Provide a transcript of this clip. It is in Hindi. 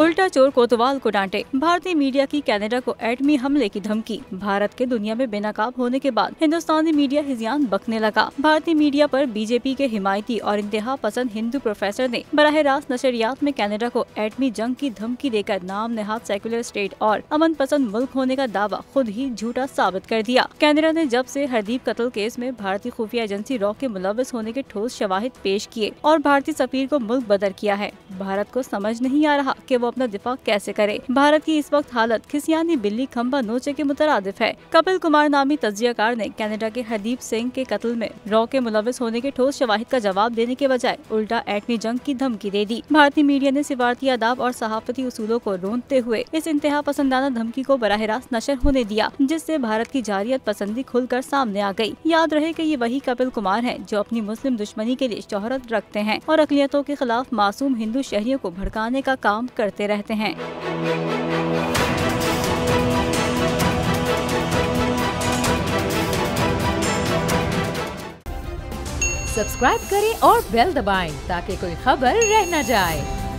उल्टा चोर कोतवाल को डांटे। भारतीय मीडिया की कनाडा को एटमी हमले की धमकी। भारत के दुनिया में बेनकाब होने के बाद हिंदुस्तानी मीडिया हिज़ियान बकने लगा। भारतीय मीडिया पर बीजेपी के हिमायती और इंतहा पसंद हिंदू प्रोफेसर ने बराह रास्त नशरियात में कनाडा को एटमी जंग की धमकी देकर नाम नेहाद सेक्युलर स्टेट और अमन पसंद मुल्क होने का दावा खुद ही झूठा साबित कर दिया। कनाडा ने जब से हरदीप कत्ल केस में भारतीय खुफिया एजेंसी रॉ के मुलव्वस होने के ठोस शवाहिद पेश किए और भारतीय सफीर को मुल्क बदर किया है, भारत को समझ नहीं आ रहा कि वो अपना दिफा कैसे करे। भारत की इस वक्त हालत खिसियानी बिल्ली खंबा नोचे के मुतरादिफ है। कपिल कुमार नामी तज्जियाकार ने कनाडा के हरदीप सिंह के कत्ल में रॉ के मुलव्वस होने के ठोस शवाहिद का जवाब देने के बजाय उल्टा एटमी जंग की धमकी दे दी। भारतीय मीडिया ने सिफारती आदाब और सहाफती उसूलों को रोंदते हुए इस इंतहा पसंदाना धमकी को बराह रास्त नशर होने दिया, जिससे भारत की जारियत पसंदी खुलकर सामने आ गई। याद रहे कि ये वही कपिल कुमार हैं जो अपनी मुस्लिम दुश्मनी के लिए शोहरत रखते हैं और अक़लियतों के खिलाफ मासूम हिंदू शहरियों को भड़काने का काम करते रहते हैं। सब्सक्राइब करें और बेल दबाएं ताकि कोई खबर रह न जाए।